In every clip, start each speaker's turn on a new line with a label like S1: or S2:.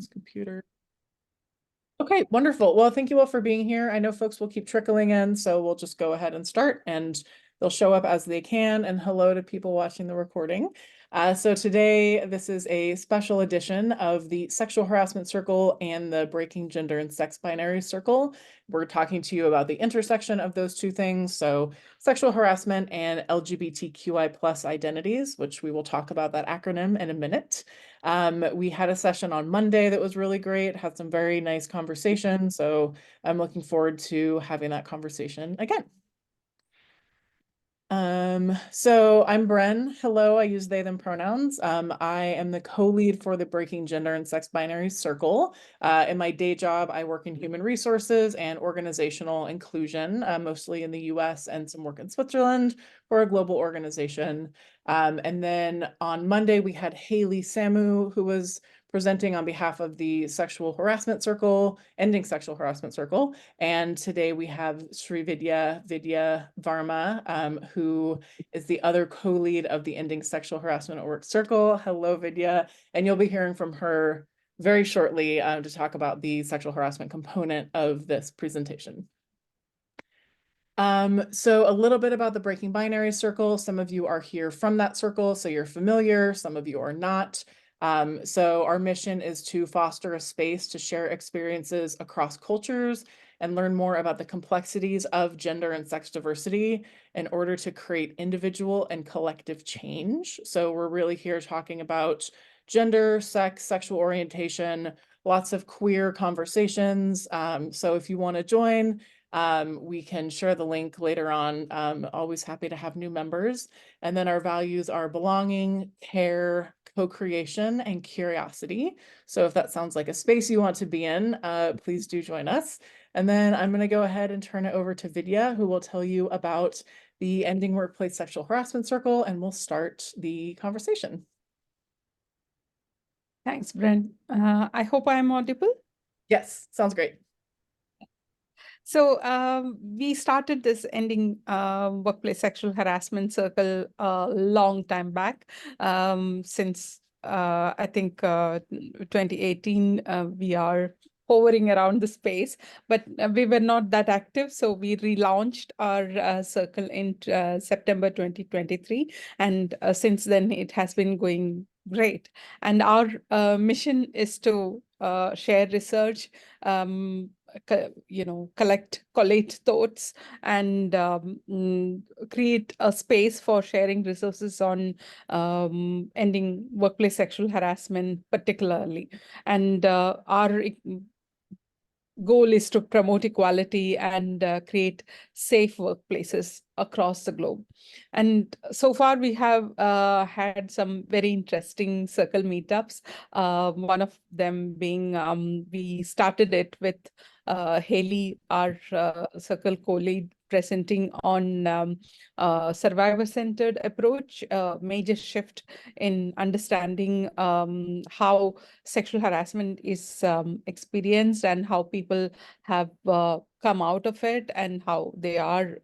S1: This computer. Okay, wonderful. Well, thank you all for being here. I know folks will keep trickling in, so we'll just go ahead and start, and they'll show up as they can. And hello to people watching the recording. So today, this is a special edition of the Sexual Harassment Circle and the Breaking Gender and Sex Binary Circle. We're talking to you about the intersection of those two things, so sexual harassment and LGBTQI plus identities, which we will talk about that acronym in a minute. We had a session on Monday that was really great, had some very nice conversations, so I'm looking forward to having that conversation again. So I'm Bren. Hello, I use they, them pronouns. I am the co-lead for the Breaking Gender and Sex Binary Circle. In my day job, I work in human resources and organizational inclusion, mostly in the US and some work in Switzerland for a global organization. And then on Monday, we had Haley Samu, who was presenting on behalf of the Sexual Harassment Circle, Ending Sexual Harassment Circle. And today we have Vidya Varma, who is the other co-lead of the Ending Sexual Harassment at Work Circle. Hello, Vidya. And you'll be hearing from her very shortly to talk about the sexual harassment component of this presentation. So a little bit about the Breaking Binary Circle. Some of you are here from that circle, so you're familiar. Some of you are not. So our mission is to foster a space to share experiences across cultures and learn more about the complexities of gender and sex diversity in order to create individual and collective change. So we're really here talking about gender, sex, sexual orientation, lots of queer conversations. So if you want to join, we can share the link later on. Always happy to have new members. And then our values are belonging, care, co-creation, and curiosity. So if that sounds like a space you want to be in, please do join us. And then I'm going to go ahead and turn it over to Vidya, who will tell you about the Ending Workplace Sexual Harassment Circle, and we'll start the conversation.
S2: Thanks, Bren. I hope I'm audible.
S1: Yes, sounds great.
S2: So we started this Ending Workplace Sexual Harassment Circle a long time back. Since I think 2018, we are hovering around the space, but we were not that active. So we relaunched our circle in September 2023. And since then, it has been going great. And our mission is to share research, collate thoughts, and create a space for sharing resources on ending workplace sexual harassment particularly. And our goal is to promote equality and create safe workplaces across the globe. And so far, we have had some very interesting circle meetups. One of them being, we started it with Haley, our circle co-lead, presenting on survivor-centered approach, major shift in understanding how sexual harassment is experienced and how people have come out of it and how they are,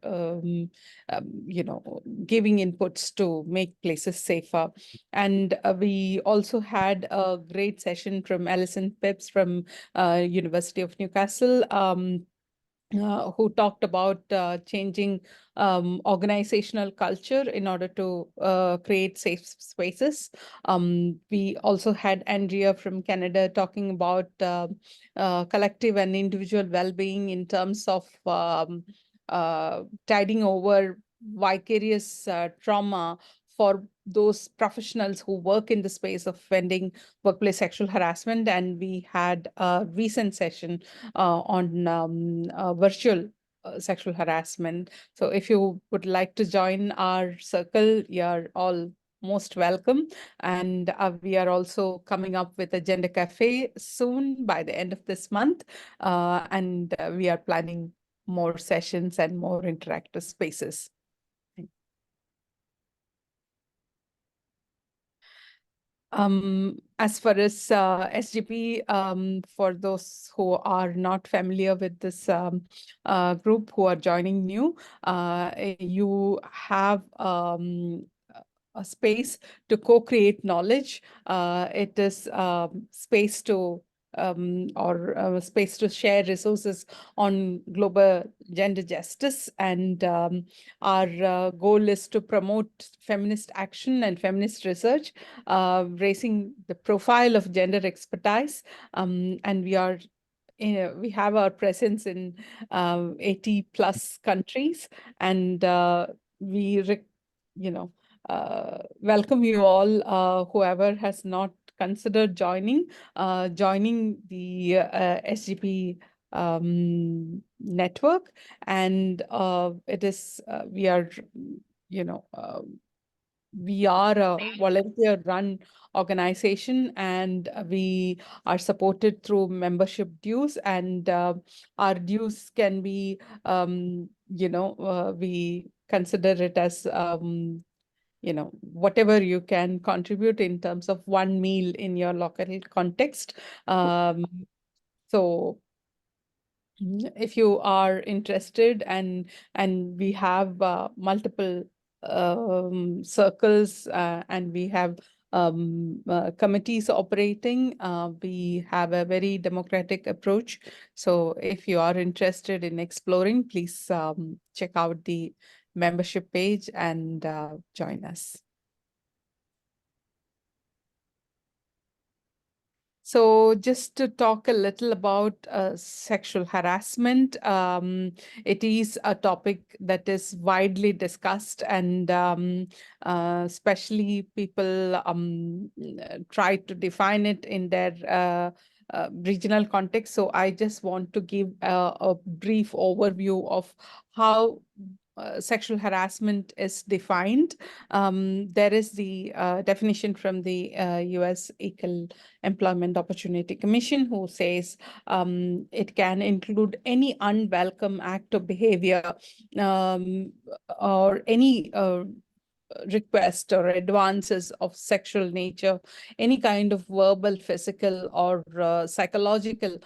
S2: giving inputs to make places safer. And we also had a great session from Alison Pips from University of Newcastle, who talked about changing organizational culture in order to create safe spaces. We also had Andrea from Canada talking about collective and individual well-being in terms of tiding over vicarious trauma for those professionals who work in the space of ending workplace sexual harassment. And we had a recent session on virtual sexual harassment. So if you would like to join our circle, you're all most welcome. And we are also coming up with a gender cafe soon by the end of this month. And we are planning more sessions and more interactive spaces. As far as SGP, for those who are not familiar with this group who are joining new, you have a space to co-create knowledge. It is a space to or space to share resources on global gender justice. And our goal is to promote feminist action and feminist research, raising the profile of gender expertise. And we have our presence in 80 plus countries, and we welcome you all, whoever has not considered joining the SGP network. And it is you know we are a volunteer-run organization, and we are supported through membership dues. And our dues can be, we consider it as, whatever you can contribute in terms of one meal in your local context. So if you are interested, and we have multiple circles, and we have committees operating, we have a very democratic approach. So if you are interested in exploring, please check out the membership page and join us. So just to talk a little about sexual harassment, it is a topic that is widely discussed, and especially people try to define it in their regional context. So I just want to give a brief overview of how sexual harassment is defined. There is the definition from the US Equal Employment Opportunity Commission, who says it can include any unwelcome act of behavior, or any request or advances of sexual nature, any kind of verbal, physical, or psychological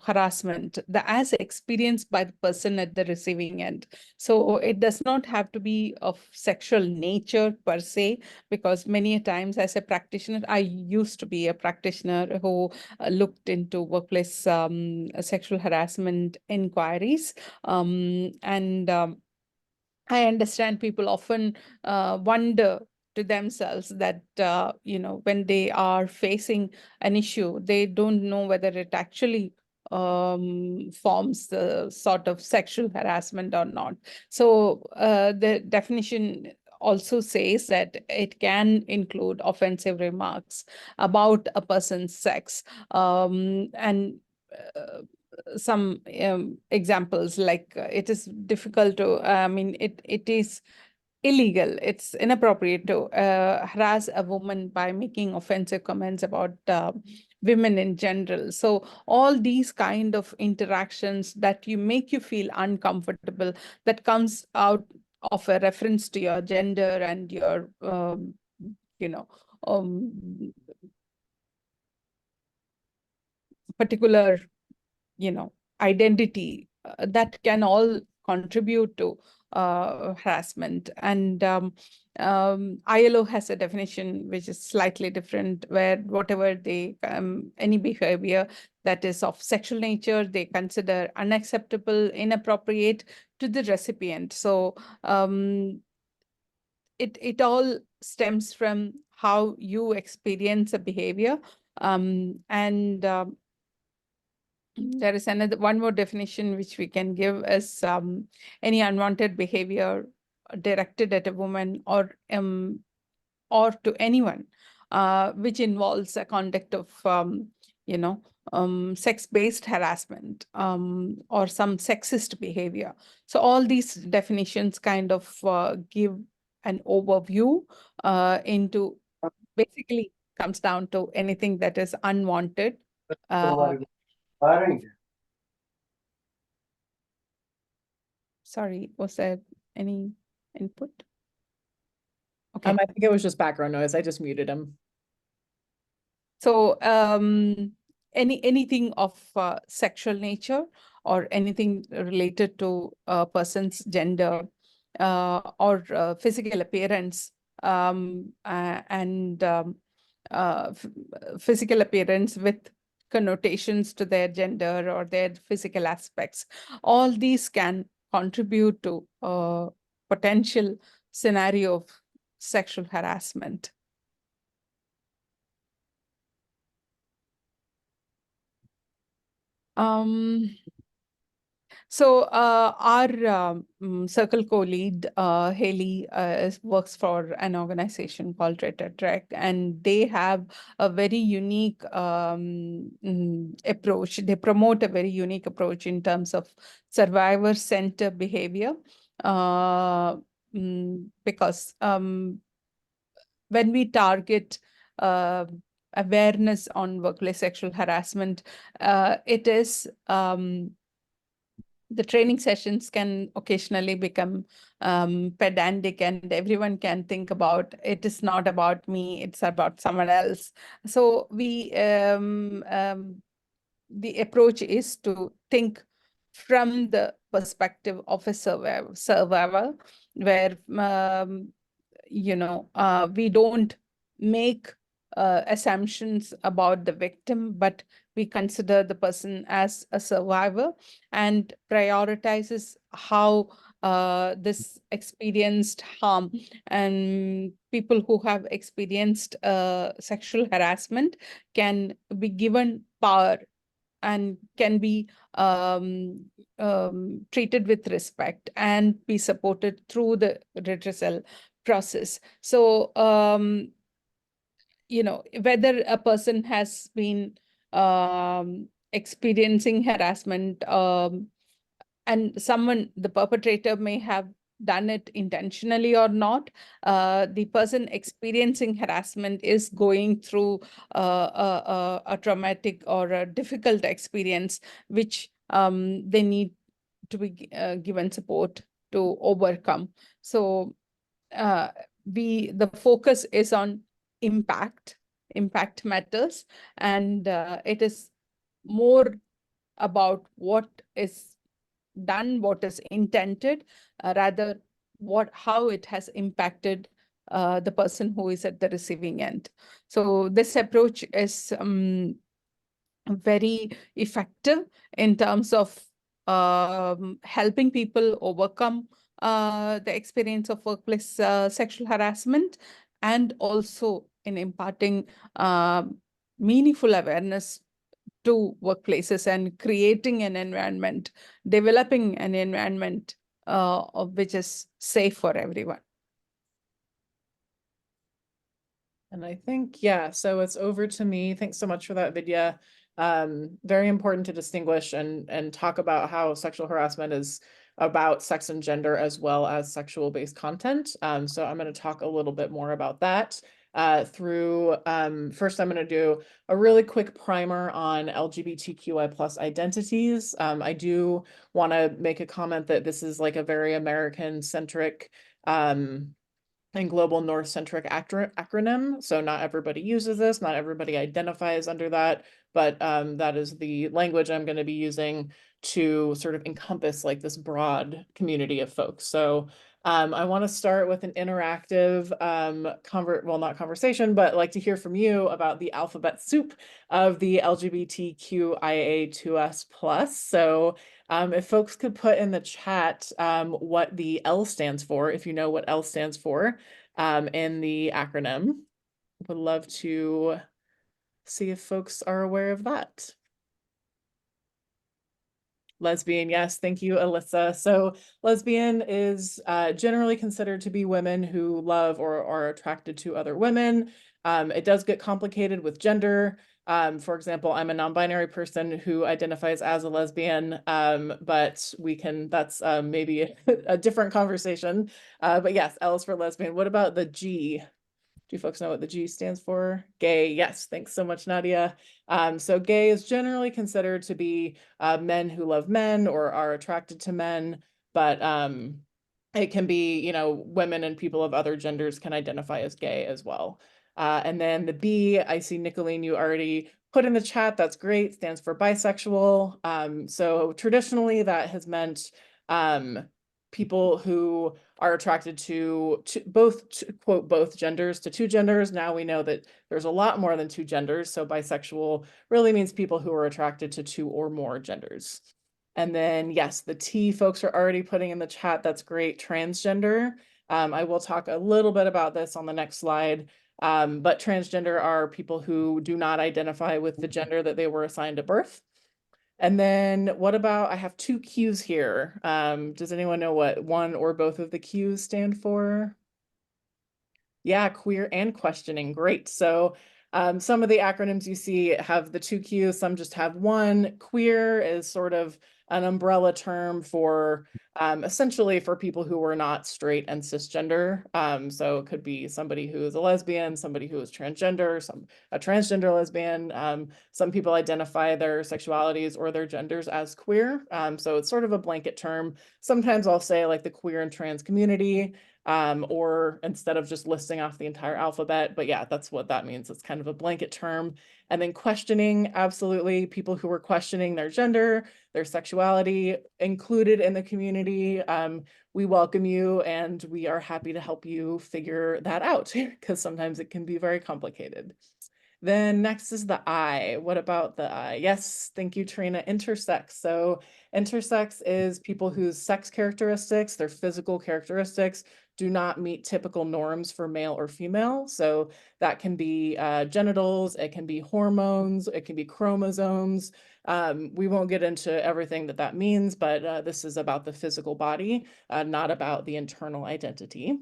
S2: harassment as experienced by the person at the receiving end. So it does not have to be of sexual nature per se, because many a times as a practitioner, I used to be a practitioner who looked into workplace sexual harassment inquiries. And I understand people often wonder to themselves that, when they are facing an issue, they don't know whether it actually forms the sort of sexual harassment or not. So the definition also says that it can include offensive remarks about a person's sex, and some examples, like it is difficult to, it is illegal, it's inappropriate to harass a woman by making offensive comments about women in general. So all these kind of interactions that you make you feel uncomfortable, that comes out of a reference to your gender and your um, particular identity, that can all contribute to harassment. And ILO has a definition which is slightly different, where whatever any behavior that is of sexual nature, they consider unacceptable, inappropriate to the recipient. So it all stems from how you experience a behavior. And there is one more definition which we can give as any unwanted behavior directed at a woman or to anyone, which involves a conduct of sex-based harassment, or some sexist behavior. So all these definitions kind of give an overview into, basically comes down to anything that is unwanted. Sorry, was there any input? Okay.
S1: I think it was just background noise. I just muted him.
S2: So anything of sexual nature, or anything related to a person's gender or physical appearance, and physical appearance with connotations to their gender or their physical aspects. All these can contribute to a potential scenario of sexual harassment. So our circle co-lead, Haley, works for an organization called Trek, and they have a very unique approach. They promote a very unique approach in terms of survivor-centered behavior, because when we target uh, awareness on workplace sexual harassment, it is the training sessions can occasionally become pedantic, and everyone can think about it is not about me, it's about someone else. So the approach is to think from the perspective of a survivor, where we don't make assumptions about the victim, but we consider the person as a survivor and prioritizes how this experienced harm, and people who have experienced sexual harassment can be given power and can be treated with respect and be supported through the redressal process. So, whether a person has been experiencing harassment, and the perpetrator may have done it intentionally or not, the person experiencing harassment is going through a traumatic or a difficult experience, which they need to be given support to overcome. So the focus is on impact. Impact matters, and it is more about what is done, what is intended, rather how it has impacted the person who is at the receiving end. So this approach is very effective in terms of helping people overcome the experience of workplace sexual harassment, and also in imparting meaningful awareness to workplaces and creating an environment, developing an environment which is safe for everyone.
S1: And I think, yeah, so it's over to me. Thanks so much for that, Vidya. Very important to distinguish and talk about how sexual harassment is about sex and gender as well as sexual-based content. So I'm going to talk a little bit more about that through, first I'm going to do a really quick primer on LGBTQI plus identities. I do want to make a comment that this is like a very American-centric and global North-centric acronym. So not everybody uses this, not everybody identifies under that, but that is the language I'm going to be using to sort of encompass like this broad community of folks. So I want to start with an interactive not conversation, but like to hear from you about the alphabet soup of the LGBTQIA2S+. So if folks could put in the chat what the L stands for, if you know what L stands for in the acronym, would love to see if folks are aware of that. Lesbian, yes, thank you, Alyssa. So lesbian is generally considered to be women who love or are attracted to other women. It does get complicated with gender. For example, I'm a non-binary person who identifies as a lesbian, but that's maybe a different conversation. But yes, L is for lesbian. What about the G? Do you folks know what the G stands for? Gay. Yes, thanks so much, Nadia. So gay is generally considered to be men who love men or are attracted to men, but it can be, women and people of other genders can identify as gay as well. And then the B, I see Nicolene, you already put in the chat. That's great. Stands for bisexual. So traditionally that has meant people who are attracted to both, quote, both genders, to two genders. Now we know that there's a lot more than two genders. So bisexual really means people who are attracted to two or more genders. And then, yes, the T folks are already putting in the chat. That's great. Transgender. I will talk a little bit about this on the next slide. But transgender are people who do not identify with the gender that they were assigned at birth. And then what about, I have two Qs here. Does anyone know what one or both of the Qs stand for? Yeah, queer and questioning. Great. So some of the acronyms you see have the two Qs, some just have one. Queer is sort of an umbrella term for essentially for people who are not straight and cisgender. So it could be somebody who is a lesbian, somebody who is transgender, a transgender lesbian. Some people identify their sexualities or their genders as queer. So it's sort of a blanket term. Sometimes I'll say like the queer and trans community. Or instead of just listing off the entire alphabet. But yeah, that's what that means. It's kind of a blanket term. And then questioning, absolutely, people who are questioning their gender, their sexuality, included in the community. We welcome you and we are happy to help you figure that out because sometimes it can be very complicated. Then next is the I. What about the I? Yes, thank you, Trina. Intersex. So intersex is people whose sex characteristics, their physical characteristics, do not meet typical norms for male or female. So that can be genitals, it can be hormones, it can be chromosomes. We won't get into everything that that means, but this is about the physical body, not about the internal identity.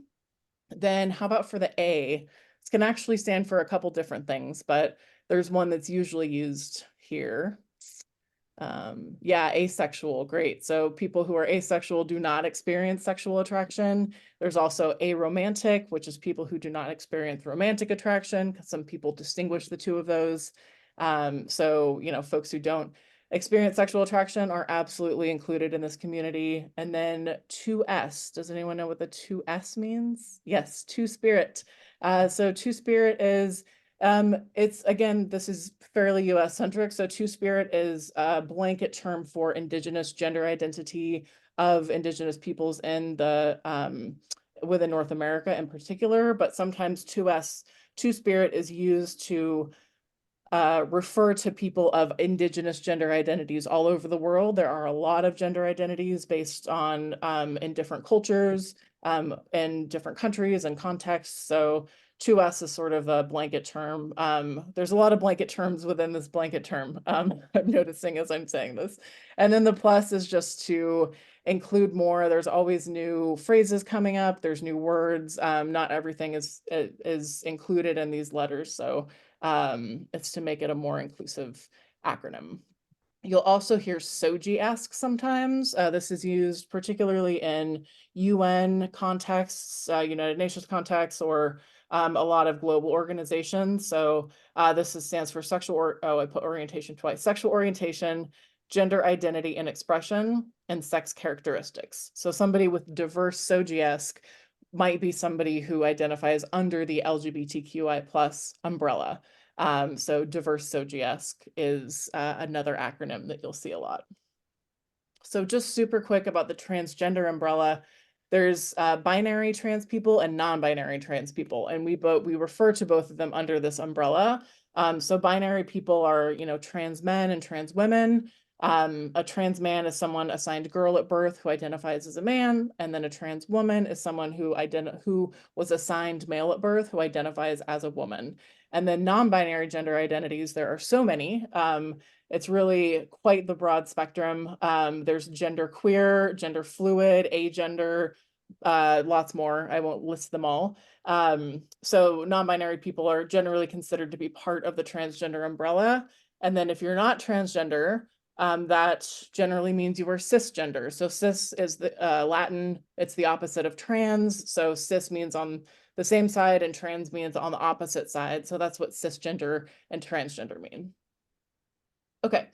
S1: Then how about for the A? This can actually stand for a couple different things, but there's one that's usually used here. Yeah, asexual, great. So people who are asexual do not experience sexual attraction. There's also aromantic, which is people who do not experience romantic attraction, because some people distinguish the two of those. So, you know, folks who don't experience sexual attraction are absolutely included in this community. And then 2S, does anyone know what the 2S means? Yes, two-spirit. So two-spirit is it's again, this is fairly US centric. So two-spirit is a blanket term for indigenous gender identity of indigenous peoples in the within North America in particular, but sometimes 2S, two-spirit is used to refer to people of indigenous gender identities all over the world. There are a lot of gender identities based on in different cultures, in different countries and contexts. So 2S is sort of a blanket term. There's a lot of blanket terms within this blanket term, I'm noticing as I'm saying this. And then the plus is just to include more. There's always new phrases coming up. There's new words. Not everything is included in these letters. So it's to make it a more inclusive acronym. You'll also hear SOGI-esque sometimes. This is used particularly in UN contexts, United Nations contexts, or a lot of global organizations. So this stands for I put orientation twice. Sexual orientation, gender identity and expression, and sex characteristics. So somebody with diverse SOGI-esque might be somebody who identifies under the LGBTQI plus umbrella. So diverse SOGI-esque is another acronym that you'll see a lot. So just super quick about the transgender umbrella. There's binary trans people and non-binary trans people, and we refer to both of them under this umbrella. So binary people are, you know, trans men and trans women. A trans man is someone assigned girl at birth who identifies as a man, and then a trans woman is someone who was assigned male at birth who identifies as a woman. And then non-binary gender identities, there are so many. It's really quite the broad spectrum. There's gender queer, gender fluid, agender, lots more. I won't list them all. So non-binary people are generally considered to be part of the transgender umbrella. And then if you're not transgender, that generally means you are cisgender. So cis is the Latin, it's the opposite of trans. So cis means on the same side and trans means on the opposite side. So that's what cisgender and transgender mean. Okay,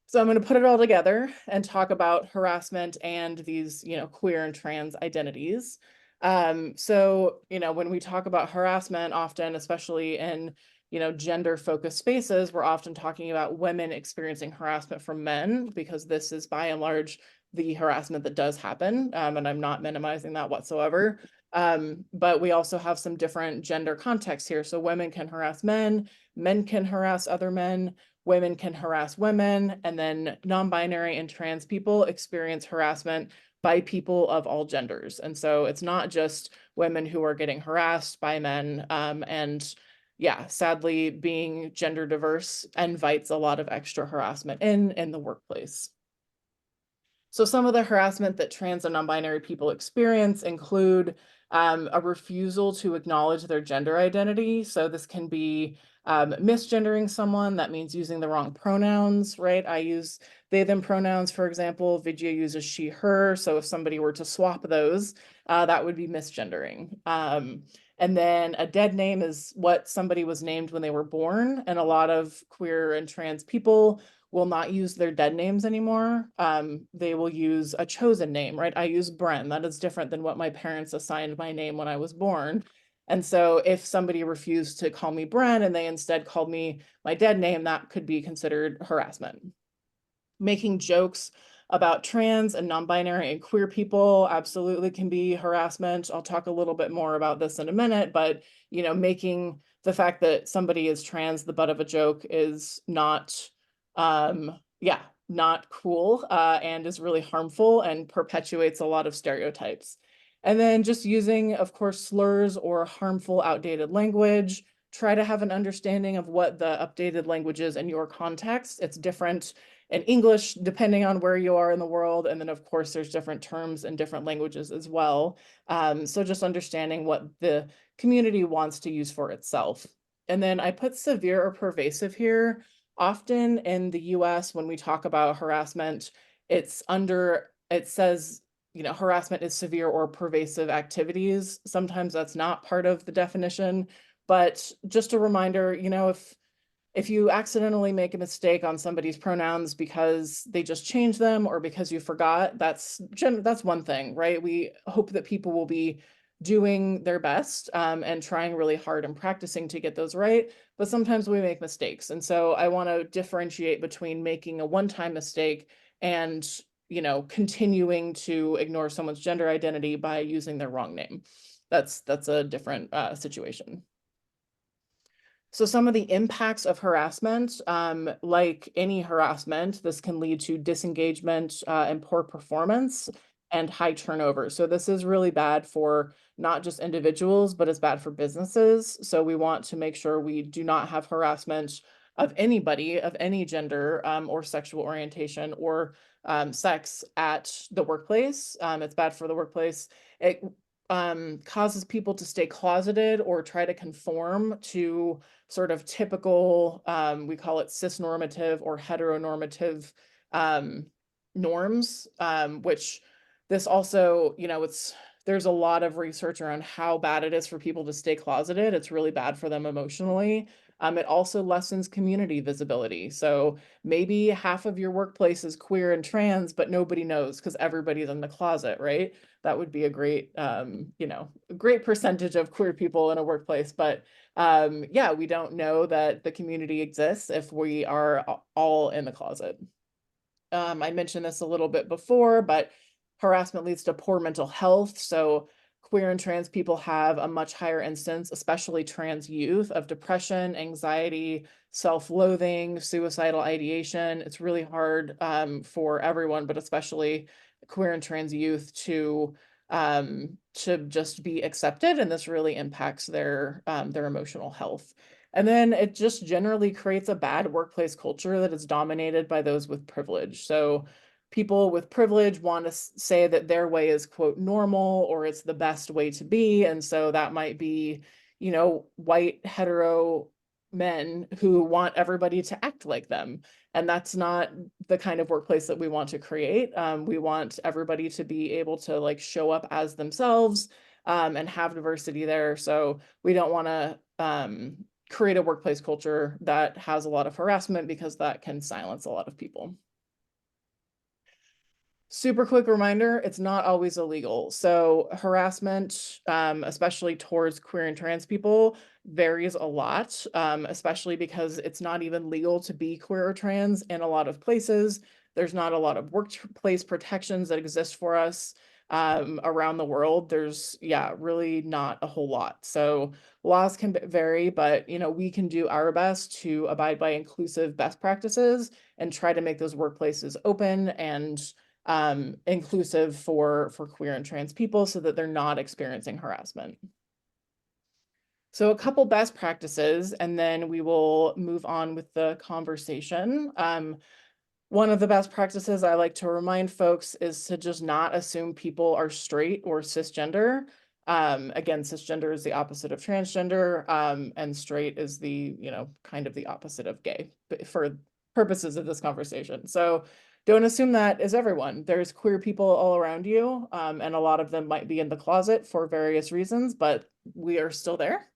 S1: so I'm going to put it all together and talk about harassment and these, you know, queer and trans identities. So, you know, when we talk about harassment, often, especially in, you know, gender-focused spaces, we're often talking about women experiencing harassment from men because this is by and large the harassment that does happen, and I'm not minimizing that whatsoever. But we also have some different gender contexts here. So women can harass men, men can harass other men, women can harass women, and then non-binary and trans people experience harassment by people of all genders. And so it's not just women who are getting harassed by men. And yeah, sadly, being gender diverse invites a lot of extra harassment in the workplace. So some of the harassment that trans and non-binary people experience include a refusal to acknowledge their gender identity. So this can be misgendering someone. That means using the wrong pronouns, right? I use they, them pronouns, for example. Vidya uses she, her. So if somebody were to swap those, that would be misgendering. And then a dead name is what somebody was named when they were born. And a lot of queer and trans people will not use their dead names anymore. They will use a chosen name, right? I use Bren. That is different than what my parents assigned my name when I was born. And so if somebody refused to call me Bren and they instead called me my dead name, that could be considered harassment. Making jokes about trans and non-binary and queer people absolutely can be harassment. I'll talk a little bit more about this in a minute, but making the fact that somebody is trans the butt of a joke is not not cool, and is really harmful and perpetuates a lot of stereotypes. And then just using, of course, slurs or harmful, outdated language. Try to have an understanding of what the updated language is in your context. It's different in English, depending on where you are in the world. And then, of course, there's different terms in different languages as well. So just understanding what the community wants to use for itself. And then I put severe or pervasive here. Often in the US, when we talk about harassment, it says, harassment is severe or pervasive activities. Sometimes that's not part of the definition, but just a reminder, if you accidentally make a mistake on somebody's pronouns because they just changed them or because you forgot, that's one thing, right? We hope that people will be doing their best and trying really hard and practicing to get those right. But sometimes we make mistakes. And so I want to differentiate between making a one-time mistake and, continuing to ignore someone's gender identity by using their wrong name. That's a different situation. So some of the impacts of harassment, like any harassment, this can lead to disengagement and poor performance and high turnover. So this is really bad for not just individuals, but it's bad for businesses. So we want to make sure we do not have harassment of anybody of any gender or sexual orientation or sex at the workplace. It's bad for the workplace. It causes people to stay closeted or try to conform to sort of typical, we call it cisnormative or heteronormative norms, which this also, there's a lot of research around how bad it is for people to stay closeted. It's really bad for them emotionally. It also lessens community visibility. So maybe half of your workplace is queer and trans, but nobody knows because everybody's in the closet, right? That would be a great, a great percentage of queer people in a workplace. But yeah, we don't know that the community exists if we are all in the closet. I mentioned this a little bit before, but harassment leads to poor mental health. So queer and trans people have a much higher instance, especially trans youth, of depression, anxiety, self-loathing, suicidal ideation. It's really hard for everyone, but especially queer and trans youth to just be accepted, and this really impacts their emotional health. And then it just generally creates a bad workplace culture that is dominated by those with privilege. So people with privilege want to say that their way is, quote, normal, or it's the best way to be. And so that might be, white hetero men who want everybody to act like them. And that's not the kind of workplace that we want to create. We want everybody to be able to show up as themselves and have diversity there. So we don't want to create a workplace culture that has a lot of harassment because that can silence a lot of people. Super quick reminder, it's not always illegal. So harassment, especially towards queer and trans people, varies a lot, especially because it's not even legal to be queer or trans in a lot of places. There's not a lot of workplace protections that exist for us around the world. There's, yeah, really not a whole lot. So laws can vary, but we can do our best to abide by inclusive best practices and try to make those workplaces open and inclusive for queer and trans people so that they're not experiencing harassment. So a couple best practices, and then we will move on with the conversation. One of the best practices I like to remind folks is to just not assume people are straight or cisgender. Again, cisgender is the opposite of transgender, and straight is the, kind of the opposite of gay for purposes of this conversation. So don't assume that is everyone. There's queer people all around you, and a lot of them might be in the closet for various reasons, but we are still there.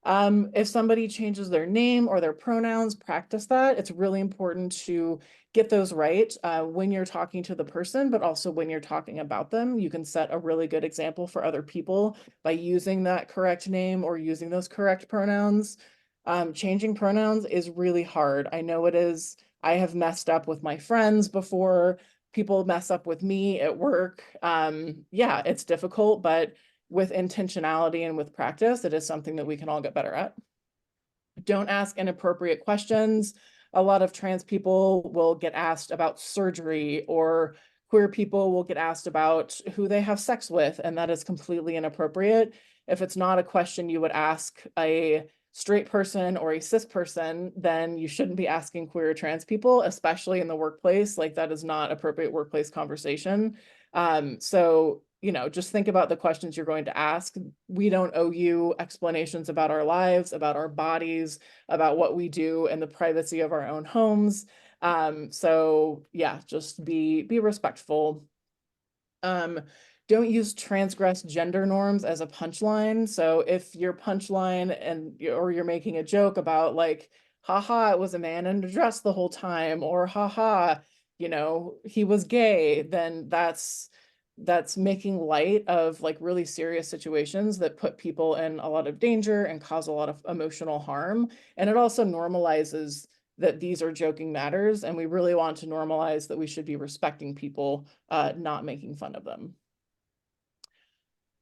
S1: If somebody changes their name or their pronouns, practice that. It's really important to get those right when you're talking to the person, but also when you're talking about them. You can set a really good example for other people by using that correct name or using those correct pronouns. Changing pronouns is really hard. I know it is. I have messed up with my friends before. People mess up with me at work. Yeah, it's difficult, but with intentionality and with practice, it is something that we can all get better at. Don't ask inappropriate questions. A lot of trans people will get asked about surgery, or queer people will get asked about who they have sex with, and that is completely inappropriate. If it's not a question you would ask a straight person or a cis person, then you shouldn't be asking queer or trans people, especially in the workplace. Like, that is not appropriate workplace conversation. So just think about the questions you're going to ask. We don't owe you explanations about our lives, about our bodies, about what we do in the privacy of our own homes. So yeah, just be respectful. Don't use transgress gender norms as a punchline. So if your punchline or you're making a joke about like, haha, it was a man in a dress the whole time, or haha, he was gay, then that's making light of like really serious situations that put people in a lot of danger and cause a lot of emotional harm. And it also normalizes that these are joking matters, and we really want to normalize that we should be respecting people, not making fun of them.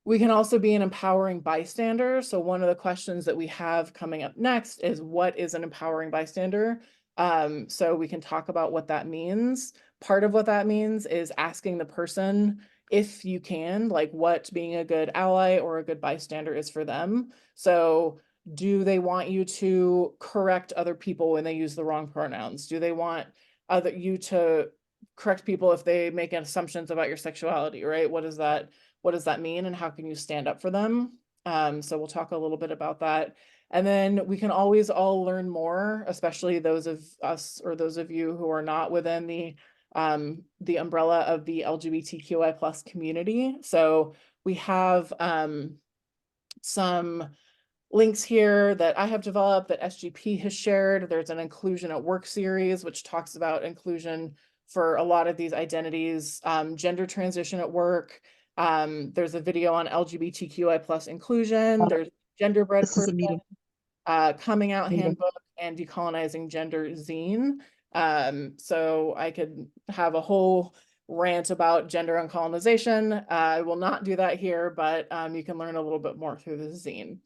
S1: We can also be an empowering bystander. So one of the questions that we have coming up next is, what is an empowering bystander? So we can talk about what that means. Part of what that means is asking the person, if you can, like what being a good ally or a good bystander is for them. So do they want you to correct other people when they use the wrong pronouns? Do they want you to correct people if they make assumptions about your sexuality, right? What does that mean, and how can you stand up for them? So we'll talk a little bit about that. And then we can always all learn more, especially those of us or those of you who are not within the umbrella of the LGBTQI plus community. So we have some links here that I have developed that SGP has shared. There's an inclusion at work series, which talks about inclusion for a lot of these identities, gender transition at work. There's a video on LGBTQI plus inclusion. There's genderbread
S3: This is a
S1: person,
S3: meeting.
S1: coming out
S3: Meeting.
S1: handbook, and decolonizing gender zine. So I could have a whole rant about gender and colonization. I will not do that here, but you can learn a little bit more through the zine.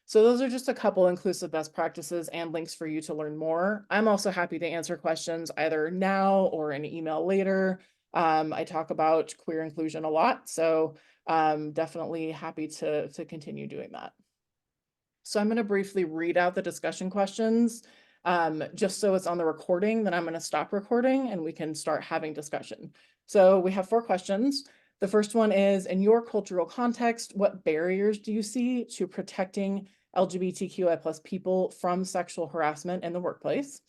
S1: So those are just a couple inclusive best practices and links for you to learn more. I'm also happy to answer questions either now or in email later. I talk about queer inclusion a lot, so definitely happy to continue doing that. So I'm going to briefly read out the discussion questions, just so it's on the recording. Then I'm going to stop recording and we can start having discussion. So we have 4 questions. The first one is, in your cultural context, what barriers do you see to protecting LGBTQI plus people from sexual harassment in the workplace?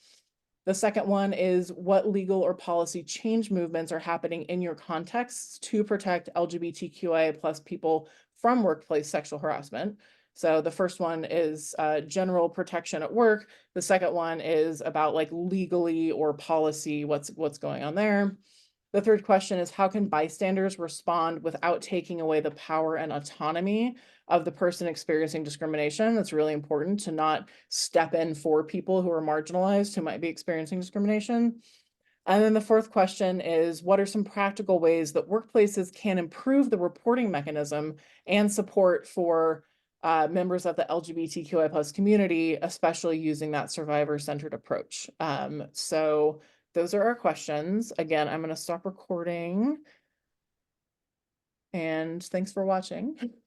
S1: The second one is, what legal or policy change movements are happening in your context to protect LGBTQIA plus people from workplace sexual harassment? So the first one is general protection at work. The second one is about like legally or policy, what's going on there. The third question is, how can bystanders respond without taking away the power and autonomy of the person experiencing discrimination? That's really important, to not step in for people who are marginalized, who might be experiencing discrimination. And then the fourth question is, what are some practical ways that workplaces can improve the reporting mechanism and support for members of the LGBTQI plus community, especially using that survivor-centered approach? So those are our questions. Again, I'm going to stop recording. And thanks for watching.